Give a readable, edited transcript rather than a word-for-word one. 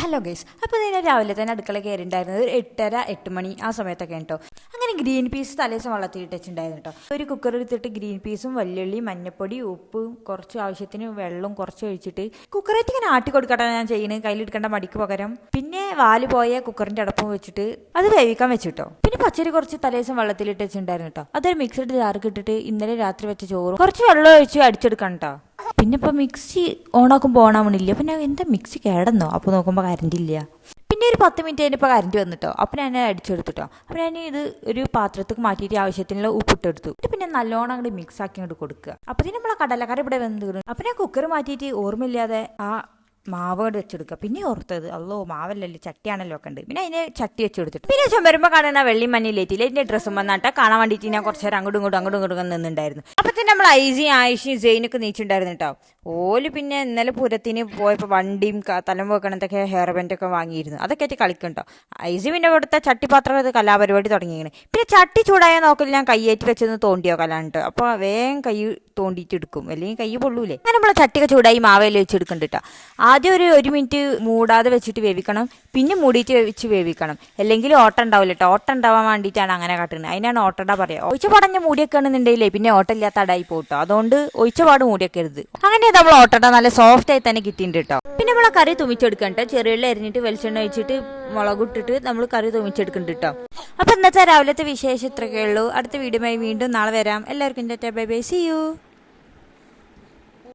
Hello guys, അപ്പോൾ ഞാൻ രാവിലെ തന്നെ അടുക്കള കയറിയിട്ടുണ്ടായിരുന്നത് 8:30-8 മണി ആ സമയത്തൊക്കെ കേട്ടോ. അങ്ങനെ ഗ്രീൻ പീസ് തലേദിവസം വെള്ളത്തിലിട്ട് വെച്ചിട്ടുണ്ടായിരുന്നു കേട്ടോ. ഒരു കുക്കർ എടുത്തിട്ട് ഗ്രീൻ പീസും വെള്ളുള്ളി, മഞ്ഞപ്പൊടി, ഉപ്പും കുറച്ച് ആവശ്യത്തിന് വെള്ളം കുറച്ച് ഒഴിച്ചിട്ട് കുക്കറായിട്ട് ഇങ്ങനെ ആട്ടി കൊടുക്കട്ടെ ഞാൻ ചെയ്യുന്നത്, കയ്യിലെടുക്കേണ്ട മടിക്ക് പകരം. പിന്നെ വാല് പോയ കുക്കറിൻ്റെ അടപ്പം വെച്ചിട്ട് അത് വേവിക്കാൻ വെച്ചിട്ടോ. പിന്നെ പച്ചരി കുറച്ച് തലേദിവസം വെള്ളത്തിലിട്ട് വെച്ചിട്ടുണ്ടായിരുന്നു കേട്ടോ. അതൊരു മിക്സഡ് ജാർക്ക് ഇട്ടിട്ട് ഇന്നലെ രാത്രി വെച്ച ചോറും കുറച്ച് വെള്ളം ഒഴിച്ച് അടിച്ചെടുക്കണം കേട്ടോ. പിന്നെ ഇപ്പോൾ മിക്സി ഓണാക്കുമ്പോൾ ഓണാവണില്ല. അപ്പം ഞാൻ എന്താ മിക്സി കേടന്നോ? അപ്പോൾ നോക്കുമ്പോൾ കറണ്ട് ഇല്ല. പിന്നെ ഒരു 10 മിനിറ്റ് കഴിഞ്ഞപ്പോൾ കറണ്ട് വന്നിട്ടോ. അപ്പം ഞാൻ അടിച്ചെടുത്തിട്ടോ. അപ്പം ഞാൻ ഇത് ഒരു പാത്രത്തിൽ മാറ്റിയിട്ട് ആവശ്യത്തിനുള്ള ഉപ്പിട്ടെടുത്തു. പിന്നെ നല്ലോണം അങ്ങോട്ട് മിക്സ് ആക്കി അങ്ങോട്ട് കൊടുക്കുക. അപ്പോൾ നമ്മളെ കടലക്കറി ഇവിടെ വെന്ത്. അപ്പം ഞാൻ കുക്കർ മാറ്റിയിട്ട് ഓർമ്മയില്ലാതെ ആ മാവ് കൊണ്ട് വെച്ചെടുക്കുക. പിന്നെ ഓർത്തത് അല്ലോ മാവല്ലല്ലോ ചട്ടിയാണല്ലോ ഒക്കെ ഉണ്ട്. പിന്നെ അതിന് ചട്ടി വെച്ചെടുത്തിട്ട് പിന്നെ ചുമരുമ്പോൾ കാണുന്ന വെള്ളി മഞ്ഞിലേറ്റില്ല എൻ്റെ ഡ്രസ്സും വന്നിട്ട് കാണാൻ വേണ്ടിയിട്ട് ഞാൻ കുറച്ച് നേരം അങ്ങോട്ടും ഇങ്ങോട്ടും നിന്നുണ്ടായിരുന്നു. അപ്പം തന്നെ നമ്മൾ ആയിഷയും ജെയിനൊക്കെ നീച്ചിട്ടുണ്ടായിരുന്നു കേട്ടോ. ഓല് പിന്നെ ഇന്നലെ പൂരത്തിന് പോയപ്പോൾ വണ്ടിയും തലം വെക്കണത്തൊക്കെ ഹെയർ ബാൻഡൊക്കെ വാങ്ങിയിരുന്നു. അതൊക്കെ ആയിട്ട് കളിക്കണ്ടോ. ഐസി പിന്നെ ഇവിടുത്തെ ചട്ടിപ്പാത്രം കലാപരിപാടി തുടങ്ങിയാണ്. പിന്നെ ചട്ടി ചൂടായ നോക്കില്ല ഞാൻ കയ്യേറ്റി വെച്ചെന്ന് തോണ്ടിയോ കലാണ്ട്. അപ്പോൾ വേഗം കൈ തോണ്ടിയിട്ട് എടുക്കും, അല്ലെങ്കിൽ കൈ പൊള്ളൂലേ. അങ്ങനെ നമ്മളെ ചട്ടിയൊക്കെ ചൂടായി മാവേലി വെച്ചെടുക്കുന്നുണ്ട് കേട്ടോ. ആദ്യം ഒരു മിനിറ്റ് മൂടാതെ വെച്ചിട്ട് വേവിക്കണം, പിന്നെ മൂടിയിട്ട് വെച്ച് വേവിക്കണം, അല്ലെങ്കിൽ ഓട്ടം ഉണ്ടാവില്ല കേട്ടോ. ഓട്ടം ഉണ്ടാവാൻ വേണ്ടിയിട്ടാണ് അങ്ങനെ കാട്ടുന്നത്. അതിനാണ് ഓട്ടണ്ട പറയുക. ഒഴിച്ച പാടഞ്ഞ മൂടിയൊക്കെ ആണെന്നുണ്ടെങ്കിലേ പിന്നെ ഓട്ടമില്ലാത്ത അടായി പോട്ടോ. അതുകൊണ്ട് ഒഴിച്ച പാട് മൂടിയൊക്കെരുത്. അങ്ങനെ നമ്മൾ ഓട്ടണ്ട നല്ല സോഫ്റ്റ് ആയി തന്നെ കിട്ടിയിട്ടുണ്ട് കേട്ടോ. പിന്നെ നമ്മളെ കറി തുമിച്ചെടുക്കണ്ട, ചെറിയുള്ളി അരിഞ്ഞിട്ട് വെളിച്ചെണ്ണ ഒഴിച്ചിട്ട് മുളകിട്ടിട്ട് നമ്മൾ കറി തുമിച്ചെടുക്കുന്നുണ്ട് കേട്ടോ. അപ്പൊ ഇന്നത്തെ രാവിലത്തെ വിശേഷം ഇത്രയൊക്കെ ഉള്ളൂ. അടുത്ത വീഡിയോയുമായി വീണ്ടും നാളെ വരാം. എല്ലാവർക്കും ബൈ ബൈ, സീ യു.